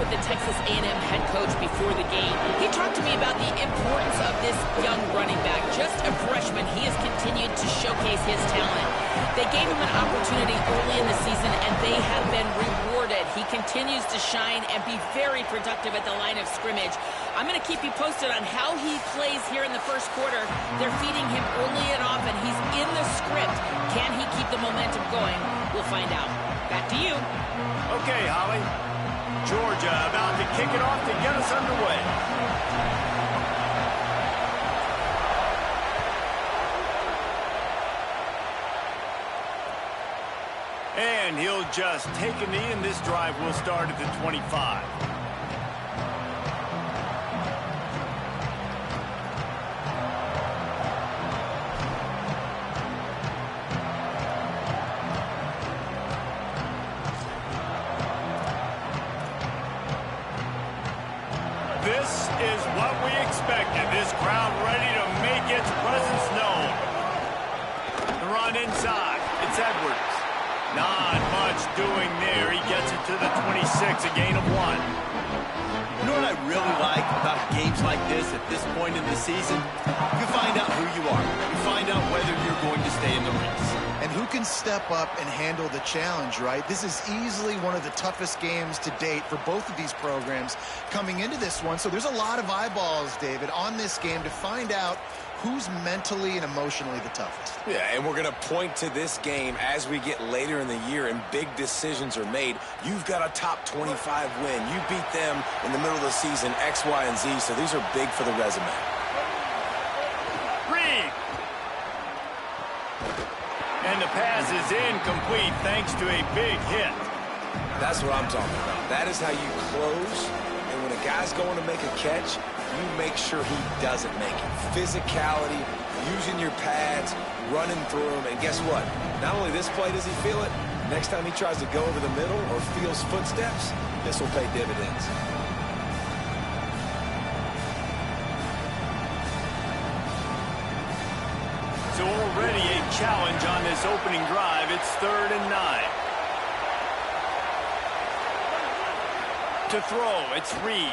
with the Texas A&M head coach before the game. He talked to me about the importance of this young running back. Just a freshman, he has continued to showcase his talent. They gave him an opportunity early in the season, and they have been rewarded. He continues to shine and be very productive at the line of scrimmage. I'm going to keep you posted on how he plays here in the first quarter. They're feeding him early and often. He's in the script. Can he keep the momentum going? We'll find out. Back to you. Okay, Holly. Georgia about to kick it off to get us underway. And he'll just take a knee, and this drive will start at the 25. This is what we expected. This crowd ready to make its presence known. The run inside. It's Edwards. Not much doing there. He gets it to the 26, a gain of 1. You know what I really like about games like this at this point in the season? You find out who you are. You find out whether you're going to stay in the race. And who can step up and handle the challenge, right? This is easily one of the toughest games to date for both of these programs coming into this one. So there's a lot of eyeballs, David, on this game to find out who's mentally and emotionally the toughest. Yeah, and we're going to point to this game as we get later in the year and big decisions are made. You've got a top 25 win. You beat them in the middle of the season, X, Y, and Z, so these are big for the resume. Reed. And the pass is incomplete thanks to a big hit. That's what I'm talking about. That is how you close, and when a guy's going to make a catch, you make sure he doesn't make it. Physicality, using your pads, running through them, and guess what? Not only this play does he feel it, next time he tries to go over the middle or feels footsteps, this will pay dividends. So already a challenge on this opening drive. It's 3rd and 9. To throw, it's Reed.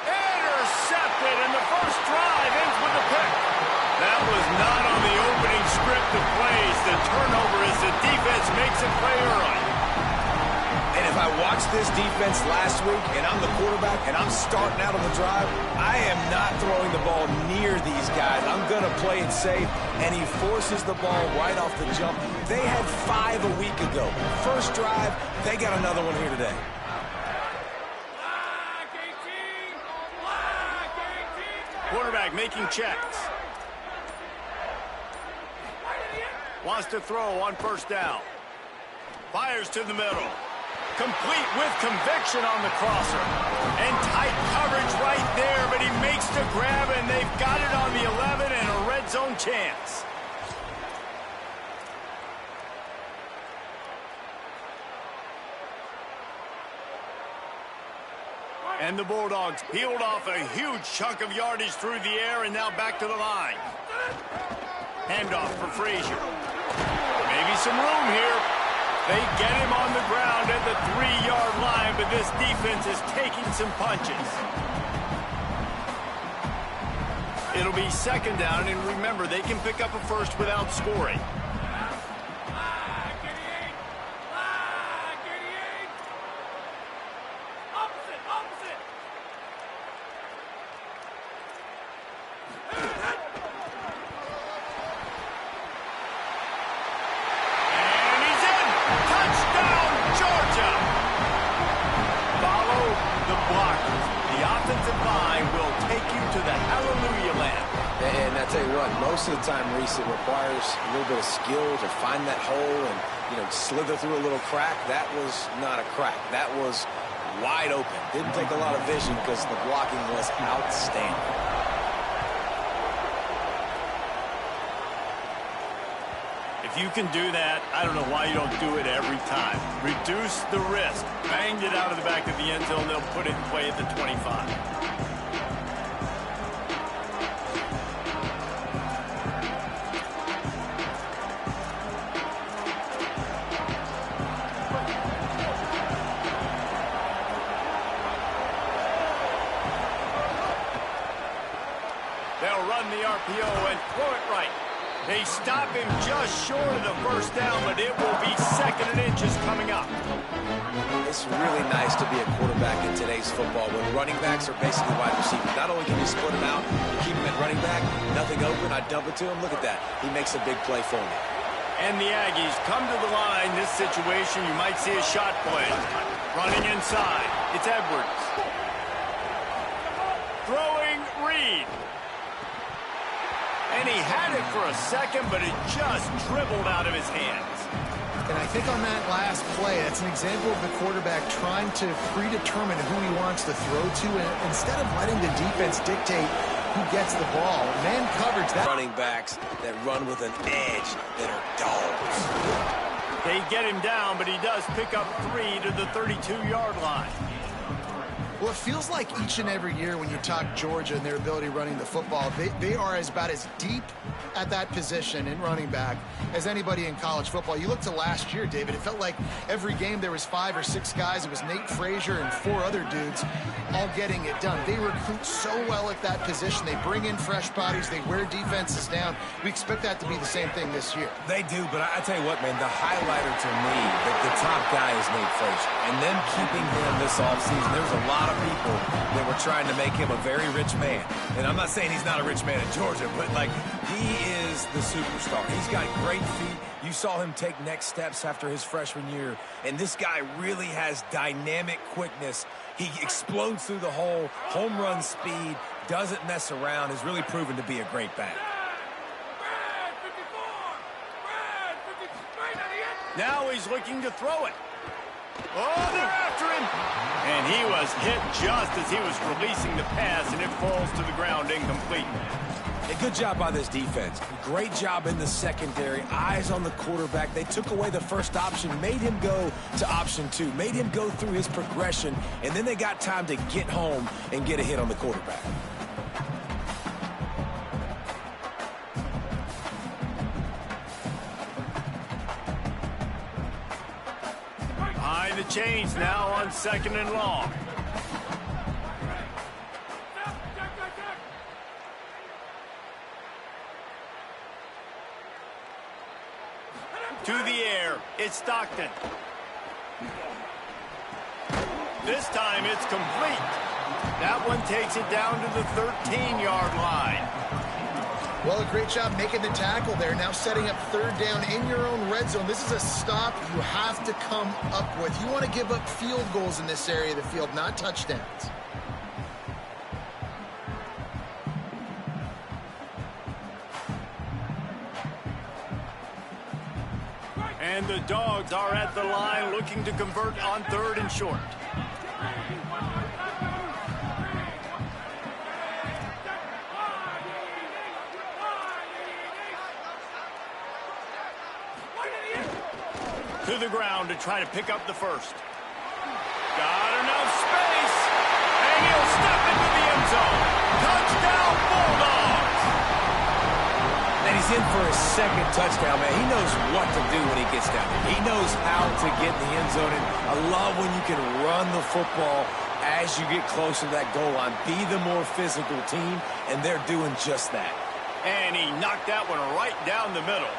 Intercepted, and the first drive ends with a pick. That was not on the opening script of plays. The turnover as the defense makes a play early. And if I watched this defense last week and I'm the quarterback and I'm starting out on the drive, I am not throwing the ball near these guys. I'm going to play it safe, and he forces the ball right off the jump. They had 5 a week ago. First drive, they got another one here today. Quarterback making checks. Wants to throw on first down. Fires to the middle. Complete with conviction on the crosser. And tight coverage right there, but he makes the grab, and they've got it on the 11 and a red zone chance. And the Bulldogs peeled off a huge chunk of yardage through the air, and now back to the line. Handoff for Frazier. Maybe some room here. They get him on the ground at the 3-yard line, but this defense is taking some punches. It'll be 2nd down, and remember, they can pick up a first without scoring. Most of the time, Reese, it requires a little bit of skill to find that hole and, slither through a little crack. That was not a crack. That was wide open. Didn't take a lot of vision because the blocking was outstanding. If you can do that, I don't know why you don't do it every time. Reduce the risk. Banged it out of the back of the end zone. They'll put it in play at the 25. RPO and throw it right. They stop him just short of the first down, but it will be 2nd and inches coming up. It's really nice to be a quarterback in today's football when running backs are basically wide receivers. Not only can you split them out, you keep them at running back, nothing open, I dump it to him. Look at that. He makes a big play for me. And the Aggies come to the line. This situation, you might see a shot play. Running inside. It's Edwards. Throwing Reed. And he had it for a second, but it just dribbled out of his hands. And I think on that last play, that's an example of the quarterback trying to predetermine who he wants to throw to, and instead of letting the defense dictate who gets the ball. Man coverage. That running backs that run with an edge that are dogs. They get him down, but he does pick up 3 to the 32-yard line. Well, it feels like each and every year when you talk Georgia and their ability running the football, they are about as deep at that position in running back as anybody in college football. You look to last year, David, it felt like every game there was 5 or 6 guys. It was Nate Frazier and 4 other dudes all getting it done. They recruit so well at that position. They bring in fresh bodies. They wear defenses down. We expect that to be the same thing this year. They do, but I tell you what, man, the highlighter to me, the top guy is Nate Frazier. And them keeping him this offseason, there's a lot of people that were trying to make him a very rich man. And I'm not saying he's not a rich man in Georgia, but, like, he is the superstar. He's got great feet. You saw him take next steps after his freshman year. And this guy really has dynamic quickness. He explodes through the hole, home run speed, doesn't mess around, has really proven to be a great back. Now he's looking to throw it. Oh, they're after him. And he was hit just as he was releasing the pass, and it falls to the ground incomplete. A good job by this defense. Great job in the secondary. Eyes on the quarterback. They took away the first option, made him go to option 2, made him go through his progression, and then they got time to get home and get a hit on the quarterback. Behind the chains now on 2nd and long. To the air, it's Stockton. This time it's complete. That one takes it down to the 13-yard line. Well, a great job making the tackle there. Now setting up 3rd down in your own red zone. This is a stop you have to come up with. You want to give up field goals in this area of the field, not touchdowns. And the Dogs are at the line looking to convert on 3rd and short. To the ground to try to pick up the first. Got enough space. And he'll step into the end zone. Touchdown, Bulldogs. And he's in for his 2nd touchdown, man. He knows what to do when he gets down there. He knows how to get in the end zone. And I love when you can run the football as you get closer to that goal line. Be the more physical team, and they're doing just that. And he knocked that one right down the middle.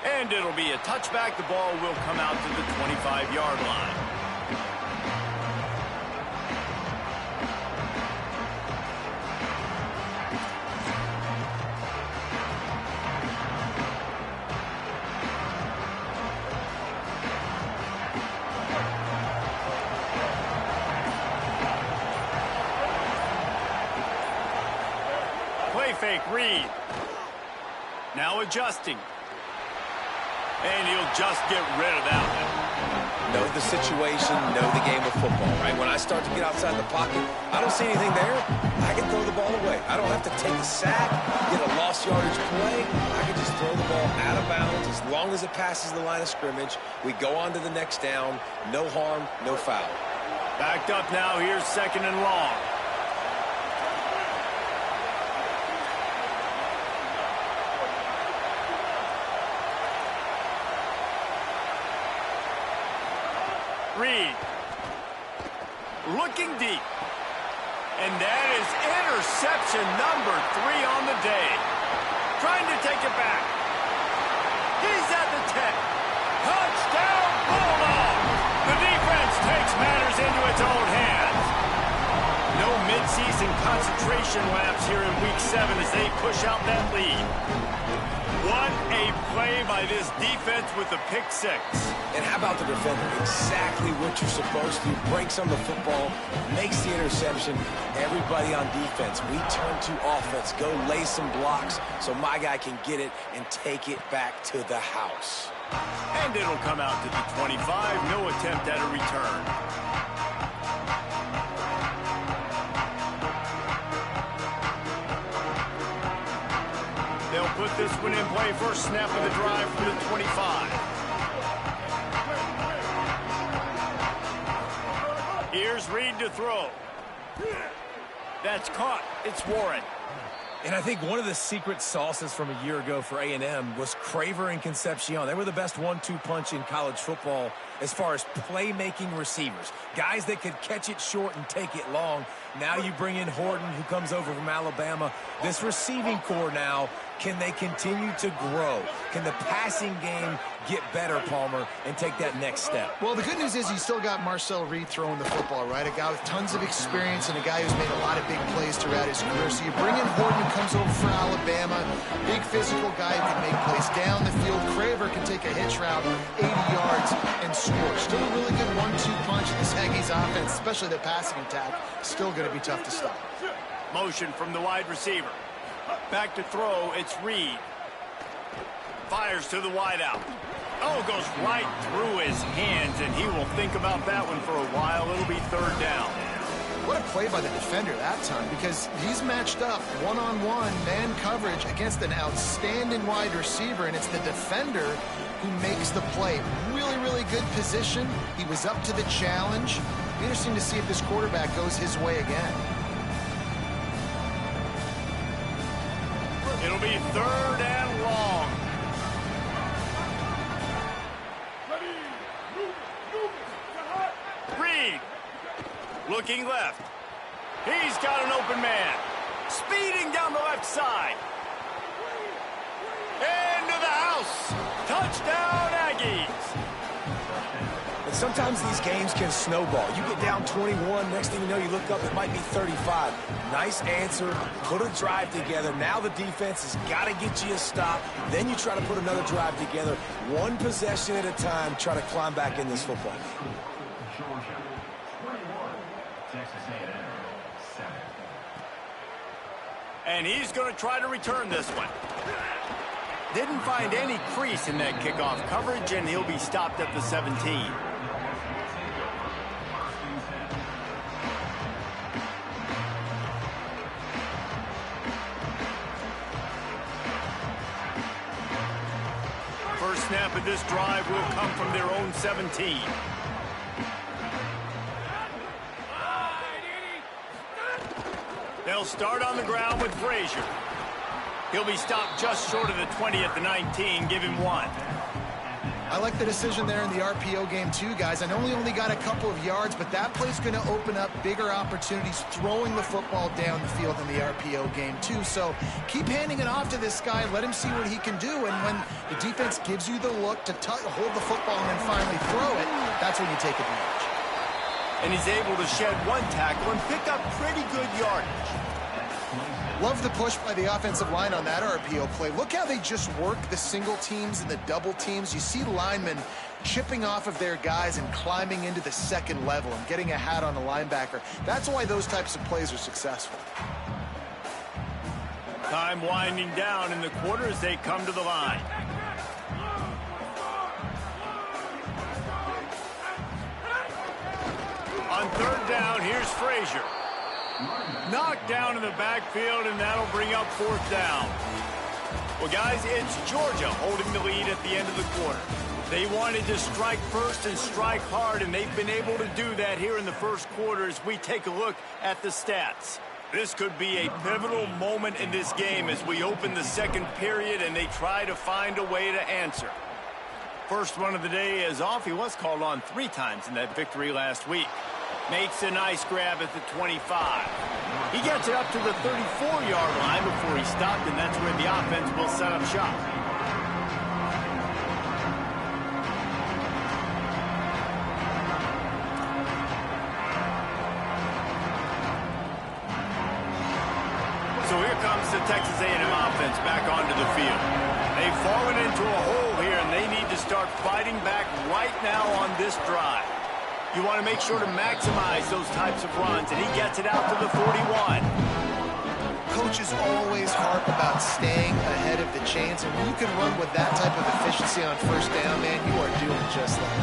And it'll be a touchback. The ball will come out to the 25-yard line. Play fake, Reed. Now adjusting. And he'll just get rid of that one. Know the situation, know the game of football, right? When I start to get outside the pocket, I don't see anything there. I can throw the ball away. I don't have to take a sack, get a lost yardage play. I can just throw the ball out of bounds as long as it passes the line of scrimmage. We go on to the next down. No harm, no foul. Backed up now. Here's 2nd and long. Reed. Looking deep. And that is interception number 3 on the day. Trying to take it back. He's at the 10. Touchdown, Bulldogs! The defense takes matters into its own hands. No midseason concentration laps here in Week 7 as they push out that lead. What a play by this defense with the pick 6. And how about the defender? Exactly what you're supposed to. Breaks on the football, makes the interception. Everybody on defense, we turn to offense. Go lay some blocks so my guy can get it and take it back to the house. And it'll come out to the 25. No attempt at a return. They'll put this one in play. First snap of the drive from the 25. Here's Reed to throw. That's caught. It's Warren. And I think one of the secret sauces from a year ago for A&M was Craver and Concepcion. They were the best 1-2 punch in college football as far as playmaking receivers. Guys that could catch it short and take it long. Now you bring in Horton, who comes over from Alabama. This receiving core now, can they continue to grow? Can the passing game get better, Palmer, and take that next step? Well, the good news is you still got Marcel Reed throwing the football, right? A guy with tons of experience and a guy who's made a lot of big plays throughout his career. So you bring in Horton, who comes over for Alabama. Big physical guy who can make plays down the field. Craver can take a hitch route, 80 yards, and score. Still a really good 1-2 punch in this Aggies offense, especially the passing attack. Still going to be tough to stop. Motion from the wide receiver. Back to throw, it's Reed. Fires to the wideout. Oh, goes right through his hands, and he will think about that one for a while. It'll be third down. What a play by the defender that time, because he's matched up one-on-one man coverage against an outstanding wide receiver, and it's the defender who makes the play. Really, really good position. He was up to the challenge. Be interesting to see if this quarterback goes his way again. It'll be third and long. Reed. Looking left. He's got an open man. Speeding down the left side. Into the house. Touchdown, Aggies. And sometimes these games can snowball. You get down 21, next thing you know, you look up, it might be 35. Nice answer, put a drive together. Now the defense has got to get you a stop. Then you try to put another drive together. One possession at a time, try to climb back in this football game. And he's going to try to return this one. Didn't find any crease in that kickoff coverage, and he'll be stopped at the 17. First snap of this drive will come from their own 17. They'll start on the ground with Frazier. He'll be stopped just short of the 20 at the 19. Give him 1. I like the decision there in the RPO game too, guys. I know he only got a couple of yards, but that play's going to open up bigger opportunities throwing the football down the field in the RPO game too. So keep handing it off to this guy. Let him see what he can do. And when the defense gives you the look to hold the football and then finally throw it, that's when you take advantage. And he's able to shed 1 tackle and pick up pretty good yardage. Love the push by the offensive line on that RPO play. Look how they just work the single teams and the double teams. You see linemen chipping off of their guys and climbing into the second level and getting a hat on the linebacker. That's why those types of plays are successful. Time winding down in the quarter as they come to the line. On third down, here's Frazier. Knocked down in the backfield, and that'll bring up fourth down. Well, guys, it's Georgia holding the lead at the end of the quarter. They wanted to strike first and strike hard, and they've been able to do that here in the first quarter as we take a look at the stats. This could be a pivotal moment in this game as we open the second period and they try to find a way to answer. first one of the day is off. He was called on 3 times in that victory last week. Makes a nice grab at the 25. He gets it up to the 34-yard line before he stopped, and that's where the offense will set up shop. So here comes the Texas A&M offense back onto the field. They've fallen into a hole here, and they need to start fighting back right now on this drive. You want to make sure to maximize those types of runs, and he gets it out to the 41. Coaches always harp about staying ahead of the chains, and when you can run with that type of efficiency on first down, man, you are doing just that.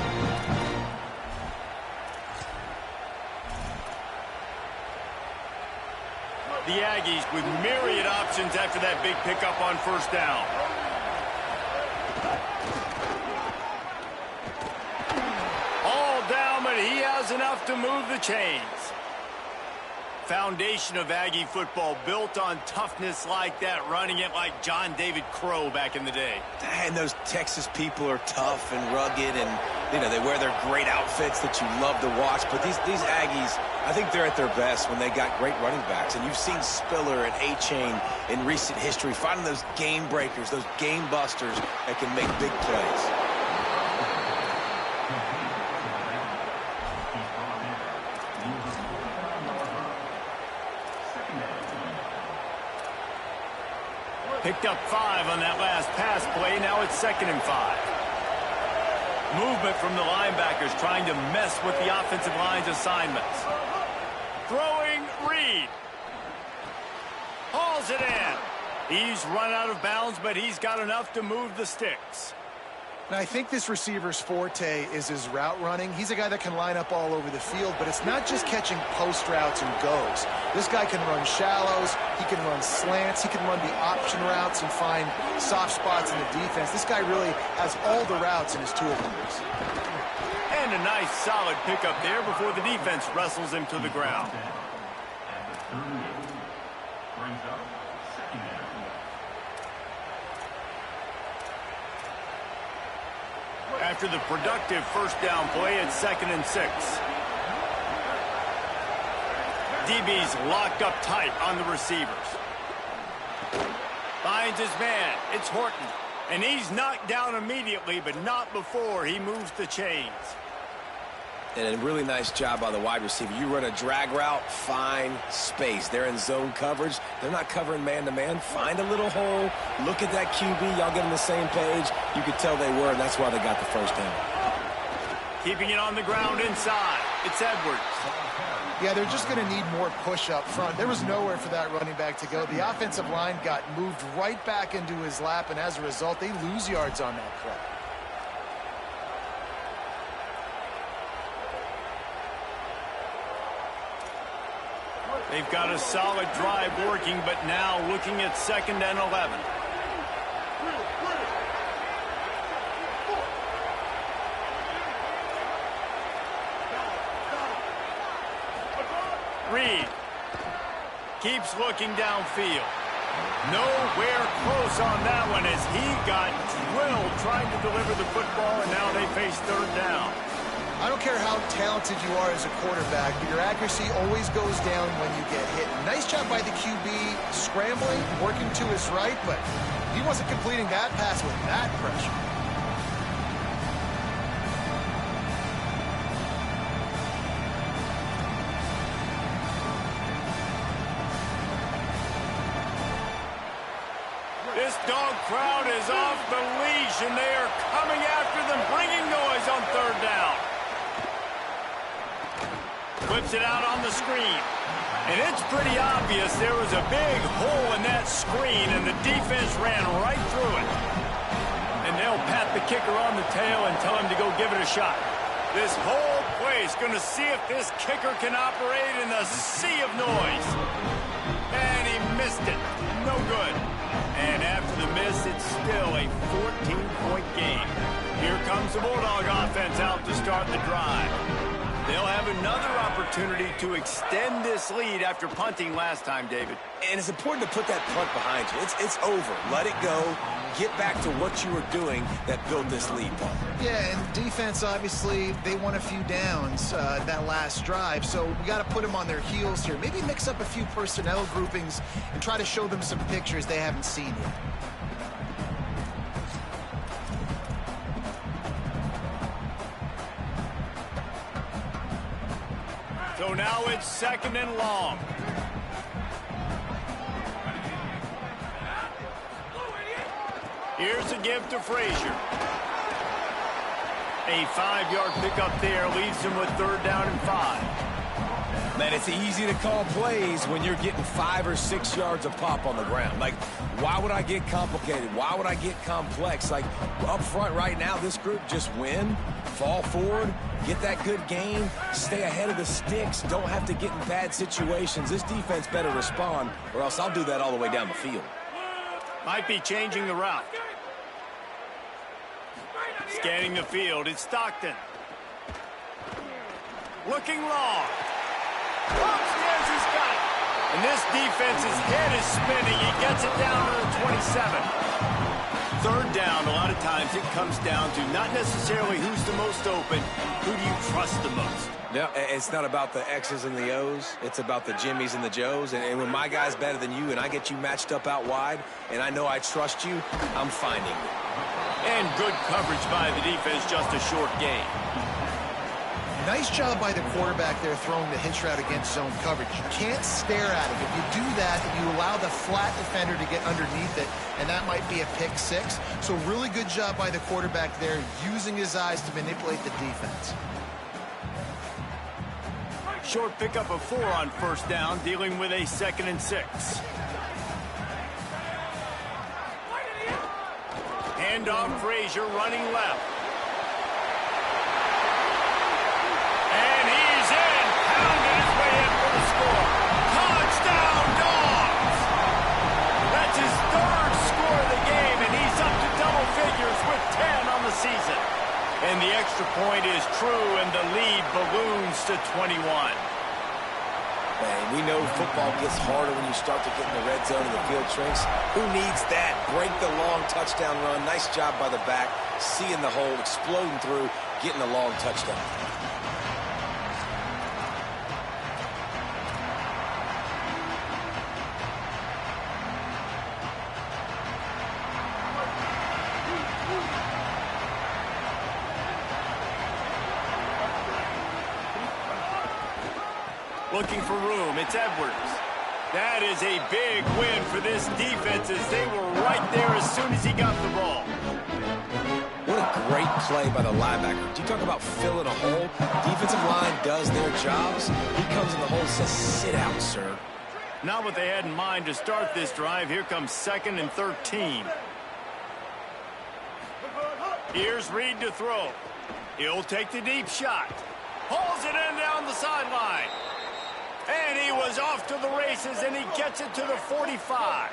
The Aggies with myriad options after that big pickup on first down. All down, but he has enough to move the chains. Foundation of Aggie football built on toughness like that, running it like John David Crow back in the day. And those Texas people are tough and rugged, and you know they wear their great outfits that you love to watch. But these Aggies, I think they're at their best when they got great running backs. And you've seen Spiller and A-Chain in recent history finding those game breakers, those game busters that can make big plays. Picked up 5 on that last pass play. Now it's 2nd and 5. Movement from the linebackers trying to mess with the offensive line's assignments. Throwing Reed. Hauls it in. He's run out of bounds, but he's got enough to move the sticks. Now, I think this receiver's forte is his route running. He's a guy that can line up all over the field, but it's not just catching post routes and goes. This guy can run shallows, he can run slants, he can run the option routes and find soft spots in the defense. This guy really has all the routes in his toolbox. And a nice solid pickup there before the defense wrestles him to the ground. After the productive first down play, it's 2nd and 6. DB's locked up tight on the receivers. Finds his man. It's Horton. And he's knocked down immediately, but not before he moves the chains. And a really nice job by the wide receiver. You run a drag route, find space. They're in zone coverage. They're not covering man-to-man. Find a little hole. Look at that QB. Y'all get on the same page. You could tell they were, and that's why they got the first down. Keeping it on the ground inside. It's Edwards. Yeah, they're just going to need more push up front. There was nowhere for that running back to go. The offensive line got moved right back into his lap, and as a result, they lose yards on that play. They've got a solid drive working, but now looking at 2nd and 11. Reed keeps looking downfield. Nowhere close on that one as he got drilled trying to deliver the football, and now they face 3rd down. I don't care how talented you are as a quarterback, but your accuracy always goes down when you get hit. Nice job by the QB scrambling, working to his right, but he wasn't completing that pass with that pressure. This dog crowd is off the leash, and they are coming after them, bringing noise on 3rd down. Flips it out on the screen. And it's pretty obvious there was a big hole in that screen, and the defense ran right through it. And they'll pat the kicker on the tail and tell him to go give it a shot. This whole place going to see if this kicker can operate in the sea of noise. And he missed it. No good. And after the miss, it's still a 14-point game. Here comes the Bulldog offense out to start the drive. They'll have another opportunity to extend this lead after punting last time, David. And it's important to put that punt behind you. It's over. Let it go. Get back to what you were doing that built this lead, Paul. Yeah, and defense, obviously, they won a few downs that last drive, so we got to put them on their heels here. Maybe mix up a few personnel groupings and try to show them some pictures they haven't seen yet. So now it's 2nd and long. Here's a give to Frazier. A 5-yard pickup there leaves him with 3rd down and 5. Man, it's easy to call plays when you're getting 5 or 6 yards a pop on the ground. Like, why would I get complicated? Why would I get complex? Like, up front right now, this group just win, fall forward, get that good gain, stay ahead of the sticks, don't have to get in bad situations. This defense better respond, or else I'll do that all the way down the field. Might be changing the route. Scanning the field, it's Stockton. Looking long. Upstairs, he's got it. And this defense's head is spinning. He gets it down to the 27. 3rd down, a lot of times it comes down to not necessarily who's the most open, who do you trust the most? No, it's not about the X's and the O's. It's about the Jimmies and the Joes. And when my guy's better than you and I get you matched up out wide and I know I trust you, I'm finding you. And good coverage by the defense, just a short gain. Nice job by the quarterback there throwing the hitch route against zone coverage. You can't stare at him. If you do that, you allow the flat defender to get underneath it, and that might be a pick 6. So really good job by the quarterback there, using his eyes to manipulate the defense. Short pickup of 4 on 1st down, dealing with a 2nd and 6. Handoff, Frazier running left. And he's in, pounding his way in for the score. Touchdown, Dogs! That's his 3rd score of the game, and he's up to double figures with 10 on the season. And the extra point is true, and the lead balloons to 21. Man, we know football gets harder when you start to get in the red zone and the field shrinks. Who needs that? Break the long touchdown run. Nice job by the back. Seeing the hole, exploding through, getting a long touchdown. Looking for room, it's Edwards. That is a big win for this defense as they were right there as soon as he got the ball. What a great play by the linebacker. Do you talk about filling a hole? Defensive line does their jobs. He comes in the hole and says, sit out, sir. Not what they had in mind to start this drive. Here comes 2nd and 13. Here's Reed to throw. He'll take the deep shot. Hauls it in down the sideline. And he was off to the races, and he gets it to the 45.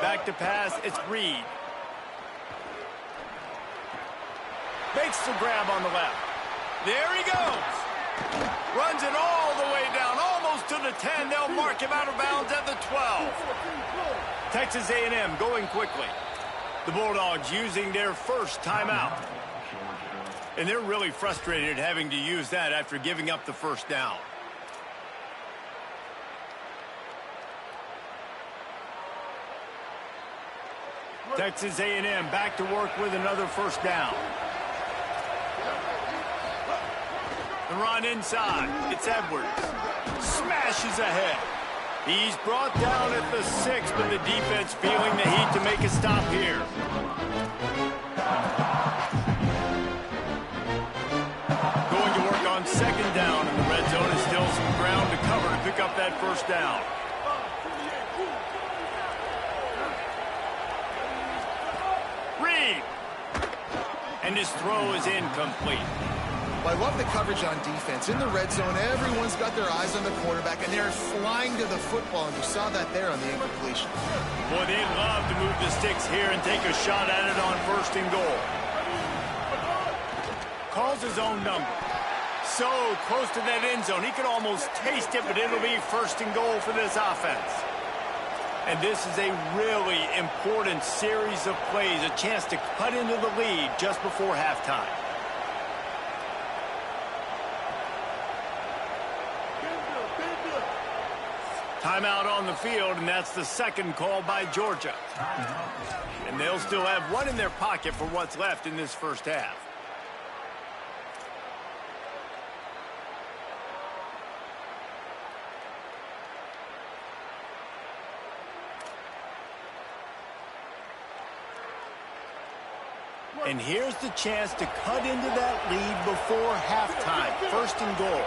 Back to pass, it's Reed. Makes the grab on the left. There he goes. Runs it all the way down, almost to the 10. They'll mark him out of bounds at the 12. Texas A&M going quickly. The Bulldogs using their first timeout. And they're really frustrated having to use that after giving up the 1st down. Texas A&M back to work with another 1st down. The run inside. It's Edwards. Smashes ahead. He's brought down at the 6, but the defense feeling the heat to make a stop here. Going to work on 2nd down in the red zone, and still some ground to cover to pick up that 1st down. Reed. And his throw is incomplete. Well, I love the coverage on defense. In the red zone, everyone's got their eyes on the quarterback, and they're flying to the football, and you saw that there on the incompletion. Boy, they'd love to move the sticks here and take a shot at it on 1st and goal. Calls his own number. So close to that end zone. He could almost taste it, but it'll be 1st and goal for this offense. And this is a really important series of plays, a chance to cut into the lead just before halftime. Timeout on the field, and that's the 2nd call by Georgia. And they'll still have one in their pocket for what's left in this 1st half. And here's the chance to cut into that lead before halftime. 1st and goal.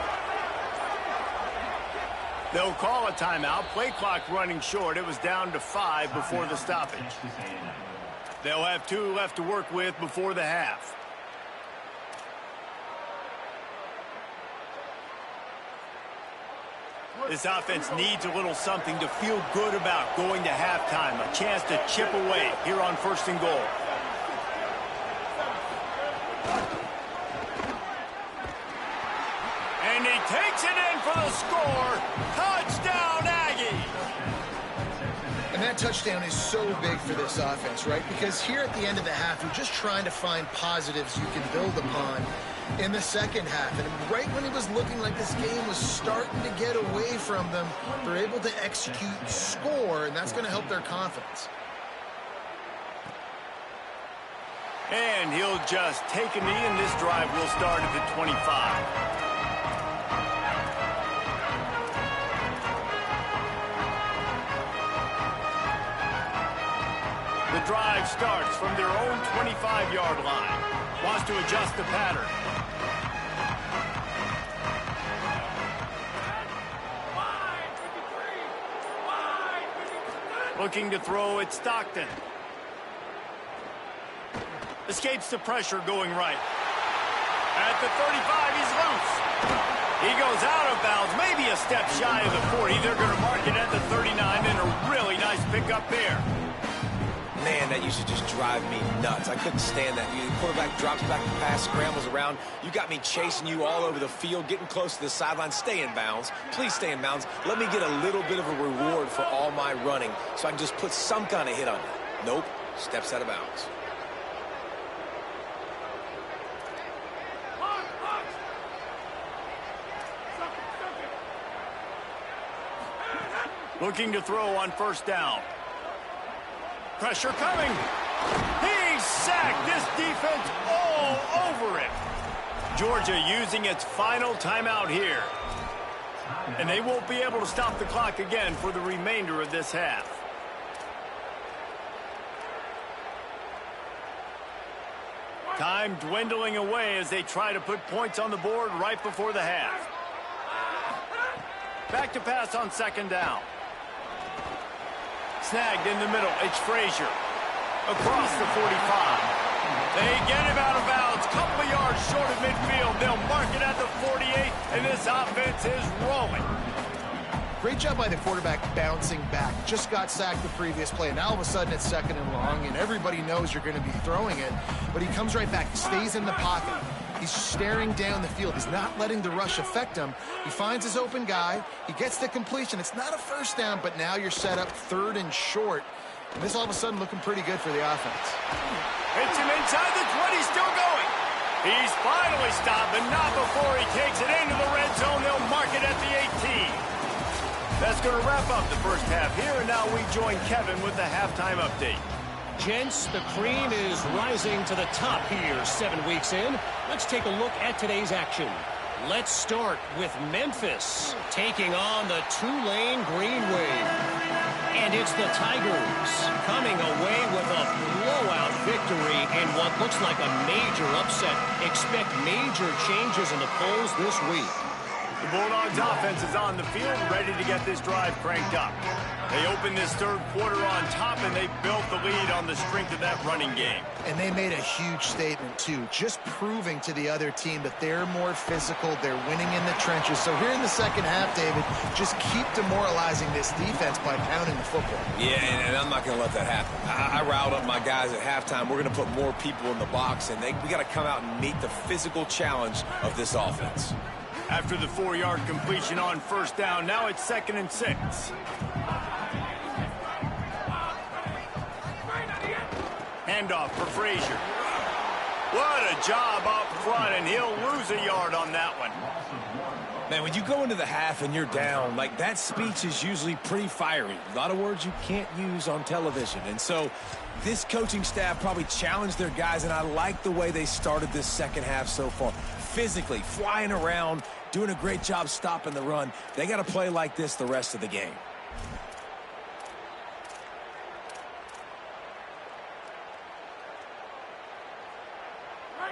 They'll call a timeout. Play clock running short. It was down to 5 before the stoppage. They'll have 2 left to work with before the half. This offense needs a little something to feel good about going to halftime. A chance to chip away here on 1st and goal. And he takes it in for the score. Touchdown, Aggie! And that touchdown is so big for this offense, right? Because here at the end of the half, you're just trying to find positives you can build upon in the 2nd half. And right when it was looking like this game was starting to get away from them, they're able to execute, score, and that's going to help their confidence. And he'll just take a knee, and this drive will start at the 25. The drive starts from their own 25-yard line. Wants to adjust the pattern. Looking to throw at Stockton. Escapes the pressure going right. At the 35, he's loose. He goes out of bounds, maybe a step shy of the 40. They're going to mark it at the 39, and a really nice pickup there. Man, that used to just drive me nuts. I couldn't stand that. The quarterback drops back the pass, scrambles around. You got me chasing you all over the field, getting close to the sideline. Stay in bounds. Please stay in bounds. Let me get a little bit of a reward for all my running so I can just put some kind of hit on you. Nope. Steps out of bounds. Looking to throw on 1st down. Pressure coming. He's sacked. This defense all over it. Georgia using its final timeout here. And they won't be able to stop the clock again for the remainder of this half. Time dwindling away as they try to put points on the board right before the half. Back to pass on 2nd down. Snagged in the middle. It's Frazier. Across the 45. They get him out of bounds. Couple of yards short of midfield. They'll mark it at the 48, and this offense is rolling. Great job by the quarterback bouncing back. Just got sacked the previous play. Now all of a sudden it's 2nd and long, and everybody knows you're going to be throwing it. But he comes right back, stays in the pocket. He's staring down the field. He's not letting the rush affect him. He finds his open guy. He gets the completion. It's not a 1st down, but now you're set up 3rd and short. And this all of a sudden looking pretty good for the offense. Hits him inside the 20, still going. He's finally stopped, but not before he takes it into the red zone. They'll mark it at the 18. That's going to wrap up the 1st half here, and now we join Kevin with the halftime update. Gents, the cream is rising to the top here 7 weeks in. Let's take a look at today's action. Let's start with Memphis taking on the Tulane Green Wave. And it's the Tigers coming away with a blowout victory in what looks like a major upset. Expect major changes in the polls this week. The Bulldogs offense is on the field, ready to get this drive cranked up. They opened this third quarter on top, and they built the lead on the strength of that running game. And they made a huge statement, too, just proving to the other team that they're more physical, they're winning in the trenches. So here in the second half, David, just keep demoralizing this defense by pounding the football. Yeah, and I'm not going to let that happen. I riled up my guys at halftime. We're going to put more people in the box, and we got to come out and meet the physical challenge of this offense. After the 4-yard completion on first down, now it's 2nd and 6. Handoff for Frazier. What a job up front, and he'll lose a yard on that one. Man, when you go into the half and you're down, like, that speech is usually pretty fiery. A lot of words you can't use on television. And so this coaching staff probably challenged their guys, and I like the way they started this second half so far. Physically, flying around, doing a great job stopping the run. They got to play like this the rest of the game.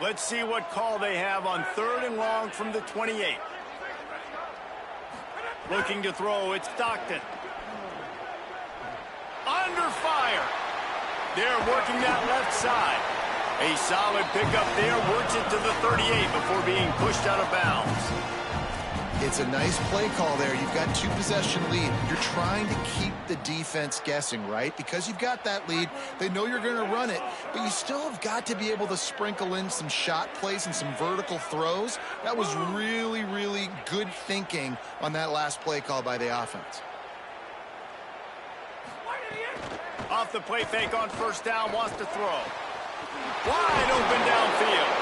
Let's see what call they have on 3rd and long from the 28. Looking to throw, it's Stockton. Under fire. They're working that left side. A solid pickup there, works it to the 38 before being pushed out of bounds. It's a nice play call there. You've got 2-possession lead. You're trying to keep the defense guessing, right? Because you've got that lead, they know you're going to run it, but you still have got to be able to sprinkle in some shot plays and some vertical throws. That was really, really good thinking on that last play call by the offense. Off the play fake on first down, wants to throw. Wide open downfield.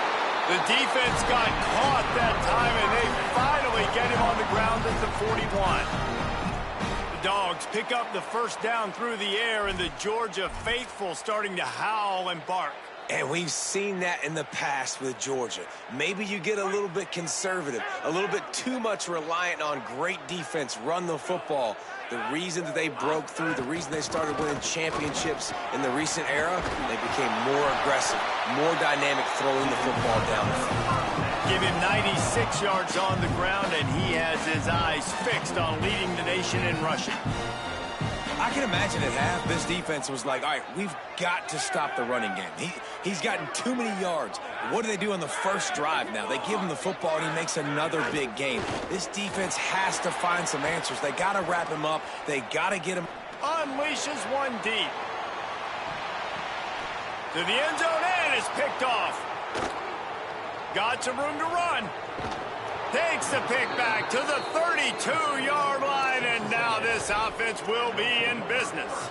The defense got caught that time, and they finally get him on the ground at the 41. The Dogs pick up the first down through the air, and the Georgia faithful starting to howl and bark. And we've seen that in the past with Georgia. Maybe you get a little bit conservative, a little bit too much reliant on great defense, run the football. The reason that they broke through, the reason they started winning championships in the recent era, they became more aggressive, more dynamic throwing the football down the field. Give him 96 yards on the ground, and he has his eyes fixed on leading the nation in rushing. I can imagine at half, this defense was like, all right, we've got to stop the running game. He's gotten too many yards. What do they do on the first drive now? They give him the football, and he makes another big gain. This defense has to find some answers. They got to wrap him up. They got to get him. Unleashes one deep. To the end zone, and it's picked off. Got some room to run. Takes the pick back to the 32-yard line, and now this offense will be in business.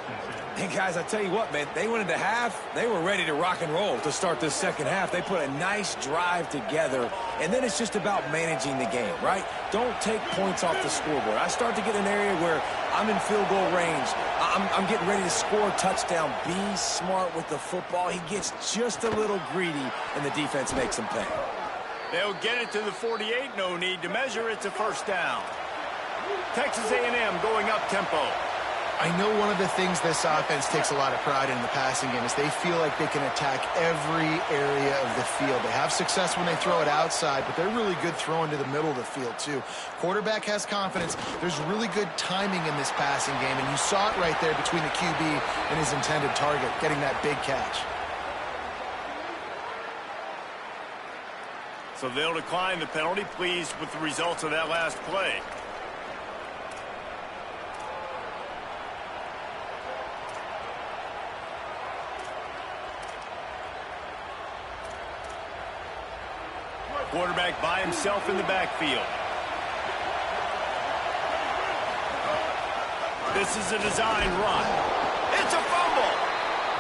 Hey, guys, I tell you what, man, they went into half. They were ready to rock and roll to start this second half. They put a nice drive together, and then it's just about managing the game, right? Don't take points off the scoreboard. I start to get an area where I'm in field goal range. I'm getting ready to score a touchdown. Be smart with the football. He gets just a little greedy, and the defense makes him pay. They'll get it to the 48. No need to measure. It's a first down. Texas A&M going up tempo. I know one of the things this offense takes a lot of pride in the passing game is they feel like they can attack every area of the field. They have success when they throw it outside, but they're really good throwing to the middle of the field, too. Quarterback has confidence. There's really good timing in this passing game, and you saw it right there between the QB and his intended target, getting that big catch. So they'll decline the penalty, pleased with the results of that last play. Quarterback by himself in the backfield. This is a design run. It's a fumble.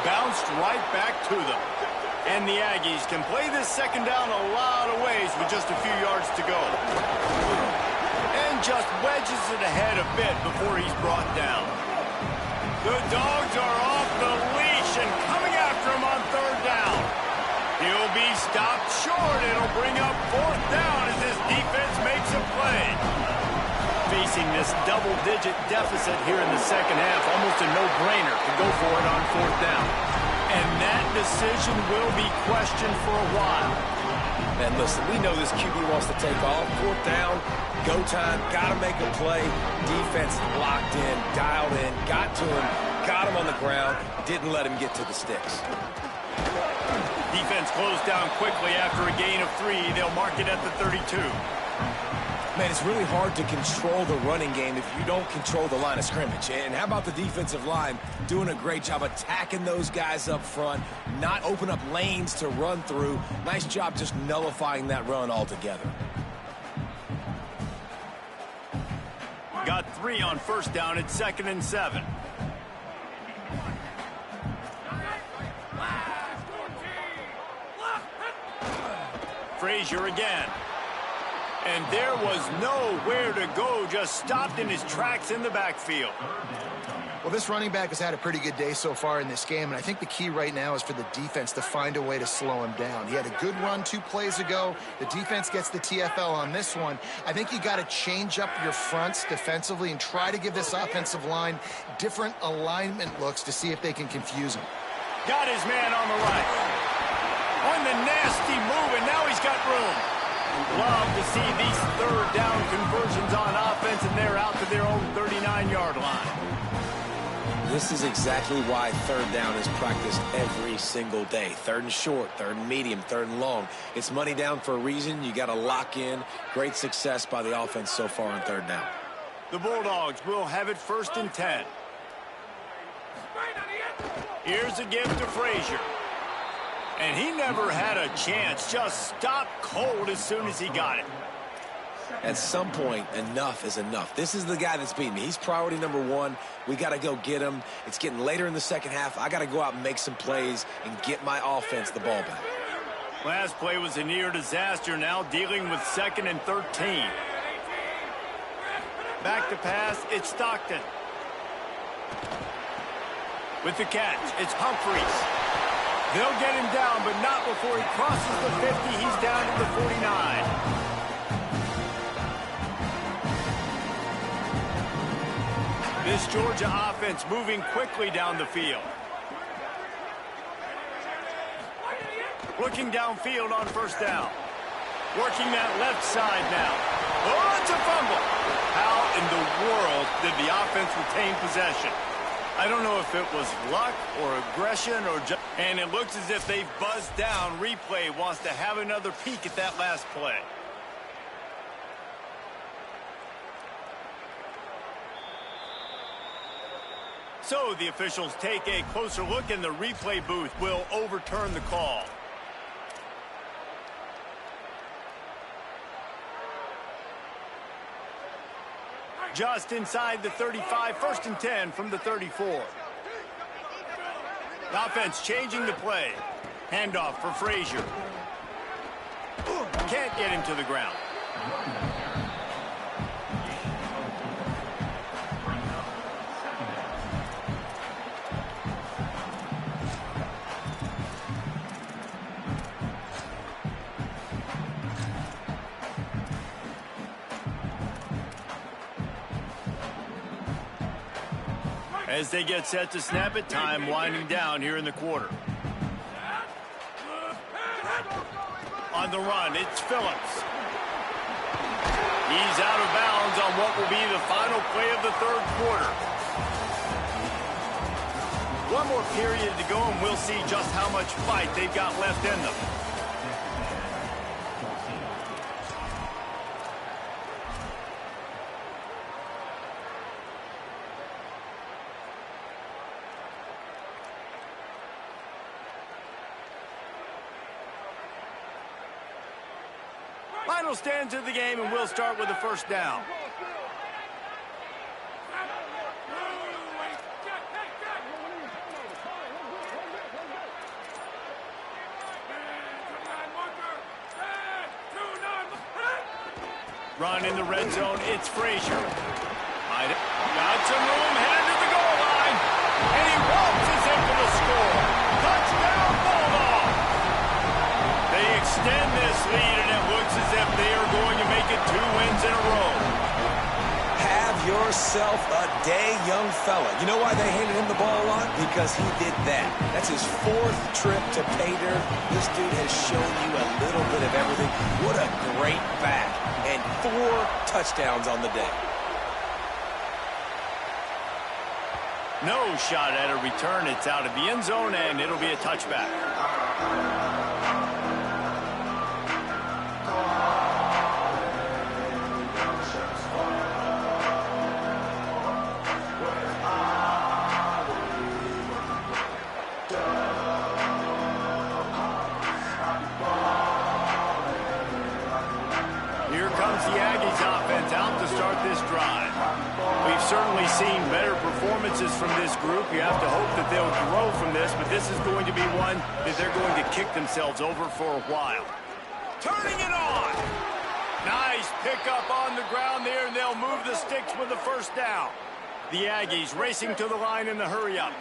Bounced right back to them. And the Aggies can play this second down a lot of ways with just a few yards to go. And just wedges it ahead a bit before he's brought down. The Dogs are off the leash and coming after him on third down. He'll be stopped short. It'll bring up fourth down as his defense makes a play. Facing this double-digit deficit here in the second half, almost a no-brainer to go for it on fourth down. And that decision will be questioned for a while. Man, listen, we know this QB wants to take off. 4th down, go time, got to make a play. Defense locked in, dialed in, got to him, got him on the ground, didn't let him get to the sticks. Defense closed down quickly after a gain of 3. They'll mark it at the 32. Man, it's really hard to control the running game if you don't control the line of scrimmage. And how about the defensive line doing a great job attacking those guys up front, not open up lanes to run through. Nice job just nullifying that run altogether. Got 3 on 1st down at 2nd and 7. Frazier again. And there was nowhere to go, just stopped in his tracks in the backfield. Well, this running back has had a pretty good day so far in this game, and I think the key right now is for the defense to find a way to slow him down. He had a good run 2 plays ago. The defense gets the TFL on this one. I think you got to change up your fronts defensively and try to give this offensive line different alignment looks to see if they can confuse him. Got his man on the right. On the nasty move, and now he's got room. Love to see these 3rd down conversions on offense, and they're out to their own 39-yard line. This is exactly why 3rd down is practiced every single day. 3rd and short, 3rd and medium, 3rd and long. It's money down for a reason. You got to lock in. Great success by the offense so far on 3rd down. The Bulldogs will have it 1st and 10. Here's a gift to Frazier. And he never had a chance. Just stopped cold as soon as he got it. At some point, enough is enough. This is the guy that's beating me. He's priority number 1. We got to go get him. It's getting later in the 2nd half. I got to go out and make some plays and get my offense the ball back. Last play was a near disaster. Now dealing with 2nd and 13. Back to pass. It's Stockton. With the catch, it's Humphreys. They'll get him down, but not before he crosses the 50. He's down to the 49. This Georgia offense moving quickly down the field. Looking downfield on 1st down. Working that left side now. Oh, it's a fumble. How in the world did the offense retain possession? I don't know if it was luck or aggression or just... And it looks as if they've buzzed down. Replay wants to have another peek at that last play. So the officials take a closer look, and the replay booth will overturn the call. Just inside the 35, 1st and 10 from the 34. The offense changing the play. Handoff for Frazier. Can't get him to the ground. As they get set to snap it, time winding down here in the quarter. On the run, it's Phillips. He's out of bounds on what will be the final play of the 3rd quarter. One more period to go, and we'll see just how much fight they've got left in them. Final stands of the game, and we'll start with the 1st down. Run in the red zone, it's Frazier. Got some room, headed to the goal line. And he waltzes in for the score. Touchdown, Bulldog! They extend this lead, and it looks as if they are going to make it 2 wins in a row. Have yourself himself a day, young fella. You know why they handed him the ball a lot? Because he did that. That's his 4th trip to pay dirt. This dude has shown you a little bit of everything. What a great back. And 4 touchdowns on the day. No shot at a return. It's out of the end zone, and it'll be a touchback. Here comes the Aggies offense out to start this drive. We've certainly seen better performances from this group. You have to hope that they'll grow from this, but this is going to be one that they're going to kick themselves over for a while. Turning it on. Nice pickup on the ground there, and they'll move the sticks with the first down. The Aggies racing to the line in the hurry-up.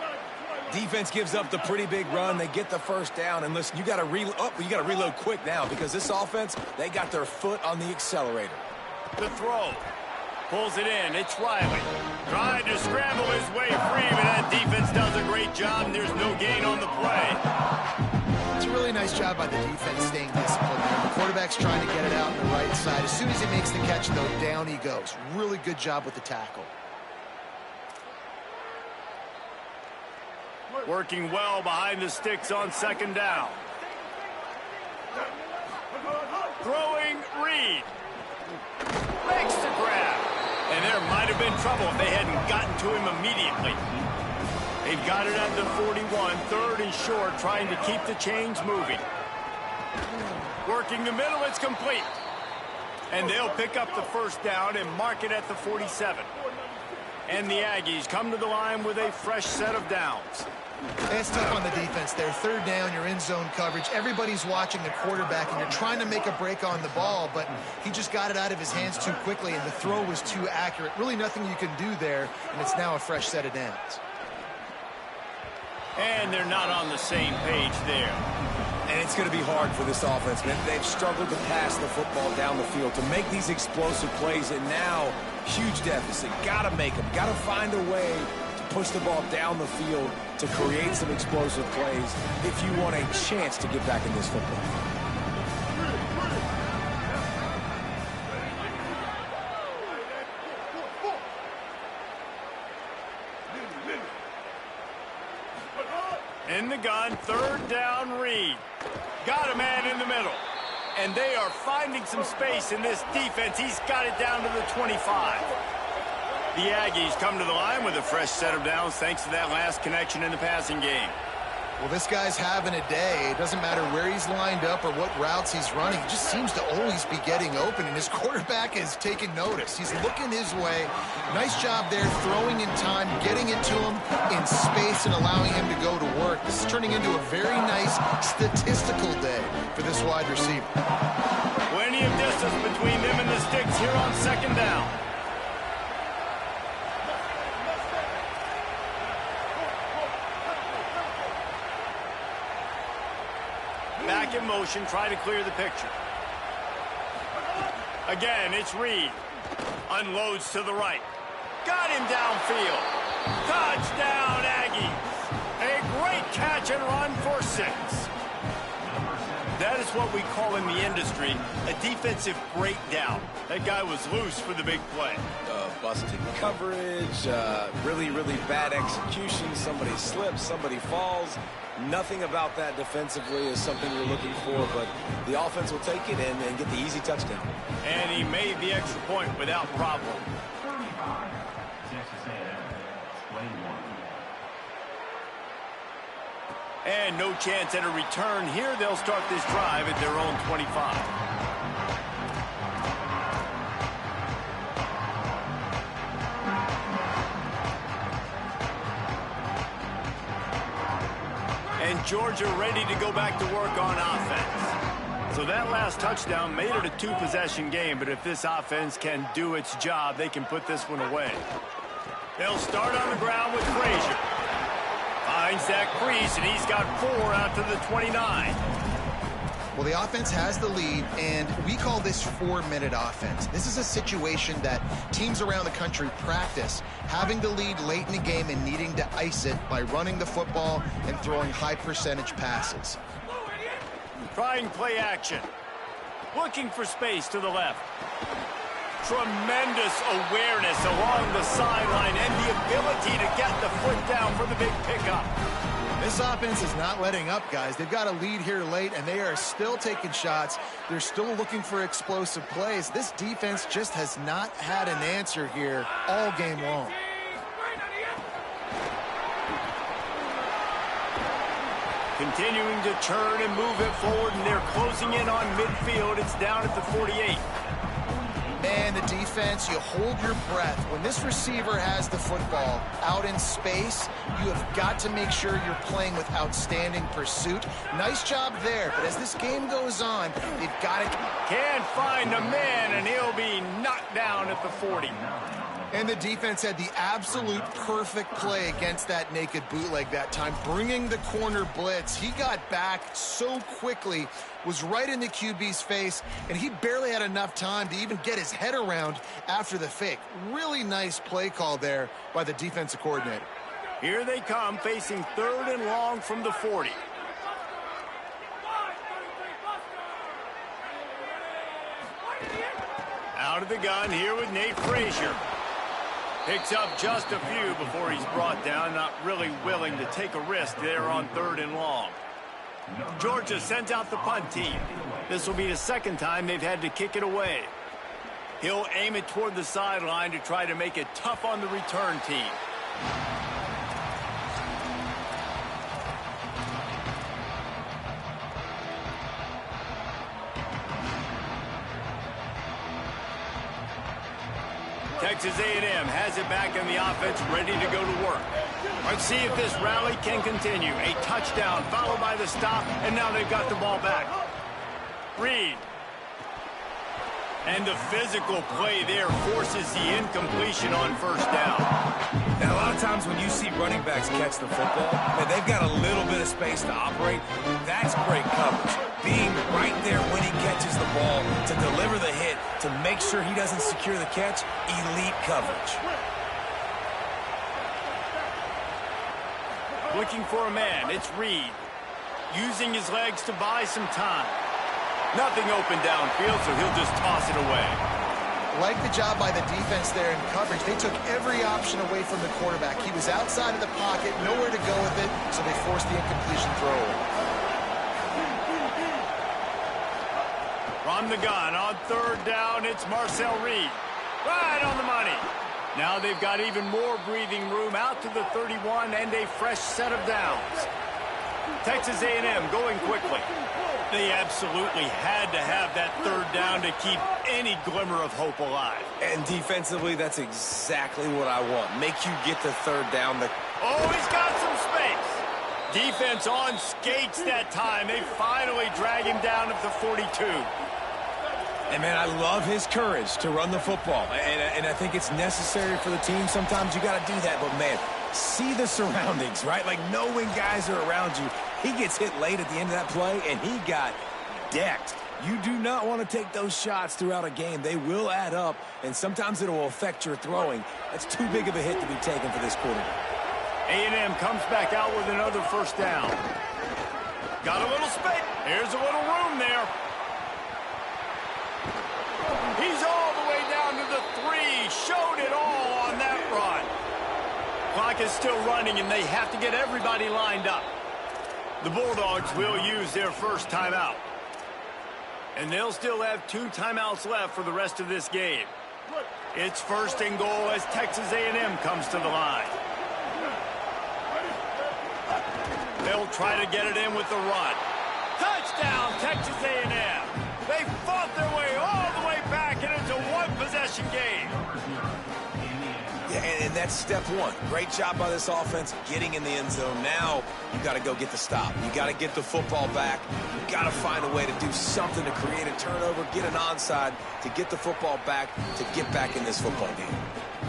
Defense gives up the pretty big run. They get the first down. And listen, you got to reload quick now because this offense, they got their foot on the accelerator. The throw. Pulls it in. It's Riley. Trying to scramble his way free, but that defense does a great job, and there's no gain on the play. It's a really nice job by the defense staying disciplined there. The quarterback's trying to get it out on the right side. As soon as he makes the catch, though, down he goes. Really good job with the tackle. Working well behind the sticks on second down. Throwing Reed. Makes the grab. And there might have been trouble if they hadn't gotten to him immediately. They've got it at the 41, 3rd and short, trying to keep the chains moving. Working the middle, it's complete. And they'll pick up the first down and mark it at the 47. And the Aggies come to the line with a fresh set of downs. It's tough on the defense there. 3rd down, you're in zone coverage. Everybody's watching the quarterback, and you're trying to make a break on the ball, but he just got it out of his hands too quickly, and the throw was too accurate. Really nothing you can do there, and it's now a fresh set of downs. And they're not on the same page there. And it's going to be hard for this offense, man. They've struggled to pass the football down the field, to make these explosive plays, and now, huge deficit. Got to make them. Got to find a way to push the ball down the field to create some explosive plays if you want a chance to get back in this football. In the gun, 3rd down, Reed. Got a man in the middle. And they are finding some space in this defense. He's got it down to the 25. The Aggies come to the line with a fresh set of downs thanks to that last connection in the passing game. Well, this guy's having a day. It doesn't matter where he's lined up or what routes he's running. He just seems to always be getting open, and his quarterback is taking notice. He's looking his way. Nice job there, throwing in time, getting it to him in space and allowing him to go to work. This is turning into a very nice statistical day for this wide receiver. Plenty of distance between them and the sticks here on second down. Back in motion, try to clear the picture. Again, it's Reed. Unloads to the right. Got him downfield. Touchdown, Aggies. A great catch and run for 6. That is what we call in the industry a defensive breakdown. That guy was loose for the big play. Busted coverage, really, really bad execution. Somebody slips, somebody falls. Nothing about that defensively is something we're looking for, but the offense will take it and get the easy touchdown. And he made the extra point without problem. And no chance at a return here. They'll start this drive at their own 25. And Georgia ready to go back to work on offense. So that last touchdown made it a 2-possession game, but if this offense can do its job, they can put this one away. They'll start on the ground with Frazier. Finds that crease, and he's got 4 out to the 29. Well, the offense has the lead, and we call this 4-minute offense. This is a situation that teams around the country practice, having the lead late in the game and needing to ice it by running the football and throwing high-percentage passes. Trying play action. Looking for space to the left. Tremendous awareness along the sideline and the ability to get the foot down for the big pickup. This offense is not letting up, guys. They've got a lead here late, and they are still taking shots. They're still looking for explosive plays. This defense just has not had an answer here all game long. Continuing to turn and move it forward, and they're closing in on midfield. It's down at the 48. Man, the defense, you hold your breath. When this receiver has the football out in space, you have got to make sure you're playing with outstanding pursuit. Nice job there, but as this game goes on, they've got to... Can't find a man, and he'll be knocked down at the 40. And the defense had the absolute perfect play against that naked bootleg that time, bringing the corner blitz. He got back so quickly, was right in the QB's face, and he barely had enough time to even get his head around after the fake. Really nice play call there by the defensive coordinator. Here they come, facing 3rd and long from the 40. Out of the gun here with Nate Frazier. Picks up just a few before he's brought down, not really willing to take a risk there on 3rd and long. Georgia sends out the punt team. This will be the second time they've had to kick it away. He'll aim it toward the sideline to try to make it tough on the return team. Texas A&M has it back in the offense, ready to go to work. Let's see if this rally can continue. A touchdown followed by the stop, and now they've got the ball back. Reed. And the physical play there forces the incompletion on 1st down. Now, a lot of times when you see running backs catch the football, man, they've got a little bit of space to operate. That's great coverage. Being right there when he catches the ball to deliver the hit, to make sure he doesn't secure the catch, elite coverage. Looking for a man, it's Reed. Using his legs to buy some time. Nothing open downfield, so he'll just toss it away. Like the job by the defense there in coverage. They took every option away from the quarterback. He was outside of the pocket, nowhere to go with it, so they forced the incompletion throw. From the gun on 3rd down, it's Marcel Reed. Right on the money. Now they've got even more breathing room out to the 31 and a fresh set of downs. Texas A&M going quickly. They absolutely had to have that 3rd down to keep any glimmer of hope alive. And defensively, that's exactly what I want. Make you get the 3rd down. Oh, he's got some space. Defense on skates that time. They finally drag him down at the 42. And, man, I love his courage to run the football. And I think it's necessary for the team. Sometimes you got to do that. But, man, see the surroundings, right? Like, know when guys are around you. He gets hit late at the end of that play, and he got decked. You do not want to take those shots throughout a game. They will add up, and sometimes it will affect your throwing. That's too big of a hit to be taken for this quarterback. A&M comes back out with another 1st down. Got a little space. Here's a little room there. He's all the way down to the 3. Showed it all on that run. Clock is still running, and they have to get everybody lined up. The Bulldogs will use their first timeout. And they'll still have 2 timeouts left for the rest of this game. It's 1st and goal as Texas A&M comes to the line. They'll try to get it in with the run. Touchdown, Texas A&M. They fought their way all the way back, and it's a 1-possession game. Yeah, and that's step 1. Great job by this offense getting in the end zone. Now you got to go get the stop. You got to get the football back. You got to find a way to do something to create a turnover, get an onside, to get the football back, to get back in this football game.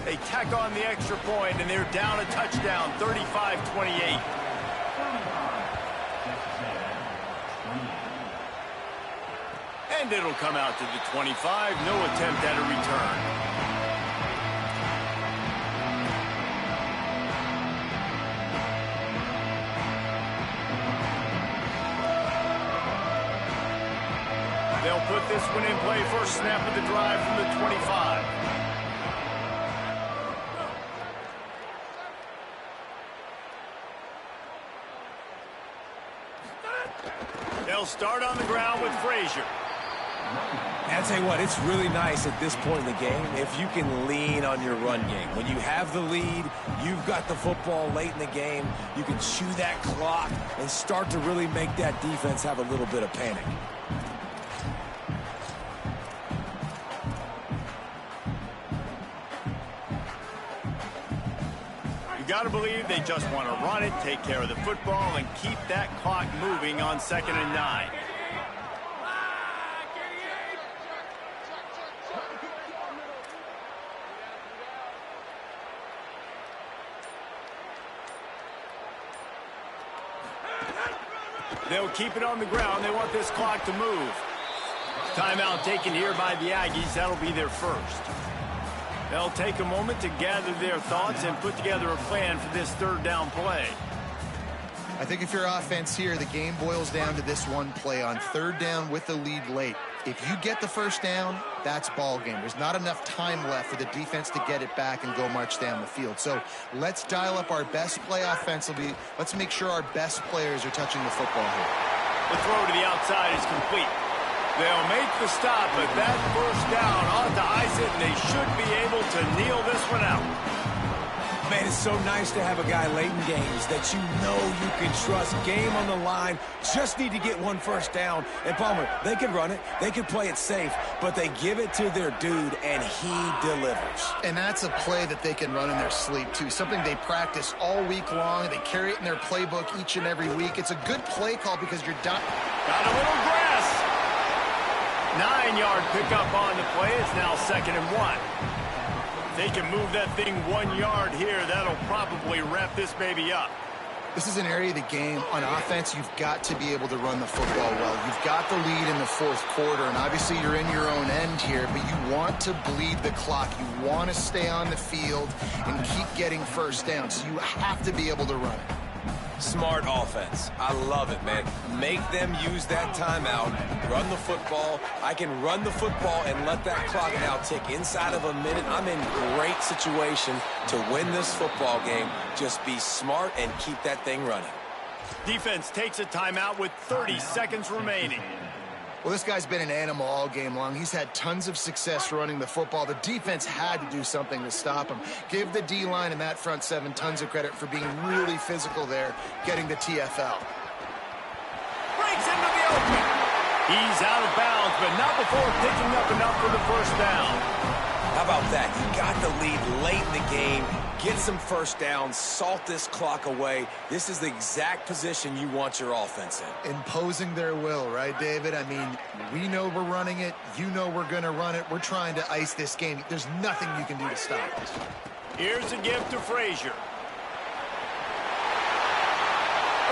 They tack on the extra point, and they're down a touchdown, 35-28. And it'll come out to the 25. No attempt at a return. They'll put this one in play. First snap of the drive from the 25. They'll start on the ground with Frazier. And I'll tell you what, it's really nice at this point in the game if you can lean on your run game. When you have the lead, you've got the football late in the game, you can chew that clock and start to really make that defense have a little bit of panic. You got to believe they just want to run it, take care of the football, and keep that clock moving on 2nd and 9. They'll keep it on the ground. They want this clock to move. Timeout taken here by the Aggies. That'll be their first. They'll take a moment to gather their thoughts and put together a plan for this 3rd down play. I think if you're offense here, the game boils down to this one play on 3rd down with the lead late. If you get the first down, that's ball game. There's not enough time left for the defense to get it back and go march down the field. So let's dial up our best play offensively. Let's make sure our best players are touching the football here. The throw to the outside is complete. They'll make the stop, but that first down ought to ice it, and they should be able to kneel this one out. Man, it's so nice to have a guy late in games that you know you can trust. Game on the line, just need to get one first down. And Palmer, they can run it, they can play it safe, but they give it to their dude, and he delivers. And that's a play that they can run in their sleep, too. Something they practice all week long. They carry it in their playbook each and every week. It's a good play call because you're done. Got a little grass. 9-yard pickup on the play. It's now 2nd and 1. They can move that thing 1 yard here. That'll probably wrap this baby up. This is an area of the game. On offense, you've got to be able to run the football well. You've got the lead in the 4th quarter, and obviously you're in your own end here, but you want to bleed the clock. You want to stay on the field and keep getting first down, so you have to be able to run it. Smart offense. I love it, man. Make them use that timeout, run the football. I can run the football and let that clock now tick inside of a minute. I'm in great situation to win this football game. Just be smart and keep that thing running. Defense takes a timeout with 30 seconds remaining. Well, this guy's been an animal all game long. He's had tons of success running the football. The defense had to do something to stop him. Give the D-line and that front 7 tons of credit for being really physical there, getting the TFL. Breaks into the open. He's out of bounds, but not before picking up enough for the first down. How about that? You got the lead late in the game. Get some first downs, salt this clock away. This is the exact position you want your offense in. Imposing their will, right, David? I mean, we know we're running it. You know we're going to run it. We're trying to ice this game. There's nothing you can do to stop us. Here's a give to Frazier.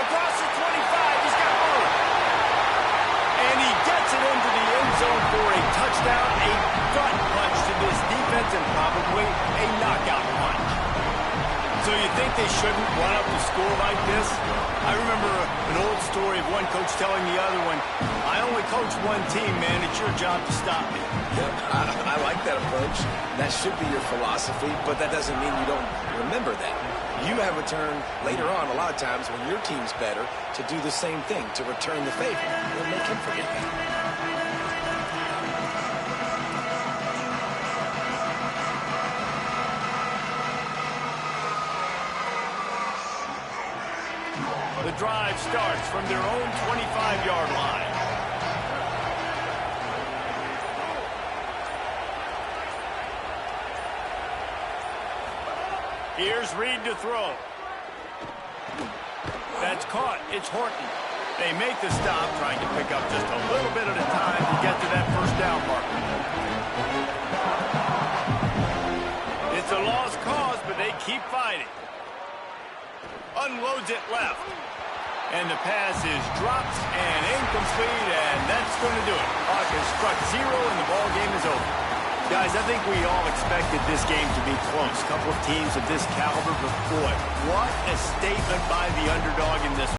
Across the 25, he's got room. And he gets it into the end zone for a touchdown, a gut punch to this defense, and probably a knockout punch. So you think they shouldn't run up the score like this? I remember an old story of one coach telling the other one, I only coach one team, man. It's your job to stop me. Yep, I like that approach. That should be your philosophy, but that doesn't mean you don't remember that. You have a turn later on a lot of times when your team's better to do the same thing, to return the favor. You'll make him forget that. The drive starts from their own 25-yard line. Here's Reed to throw. That's caught. It's Horton. They make the stop, trying to pick up just a little bit at a time to get to that first down marker. It's a lost cause, but they keep fighting. Unloads it left. And the pass is dropped and incomplete, and that's going to do it. Clock has struck 0, and the ball game is over. Guys, I think we all expected this game to be close. A couple of teams of this caliber, but boy, what a statement by the underdog in this one.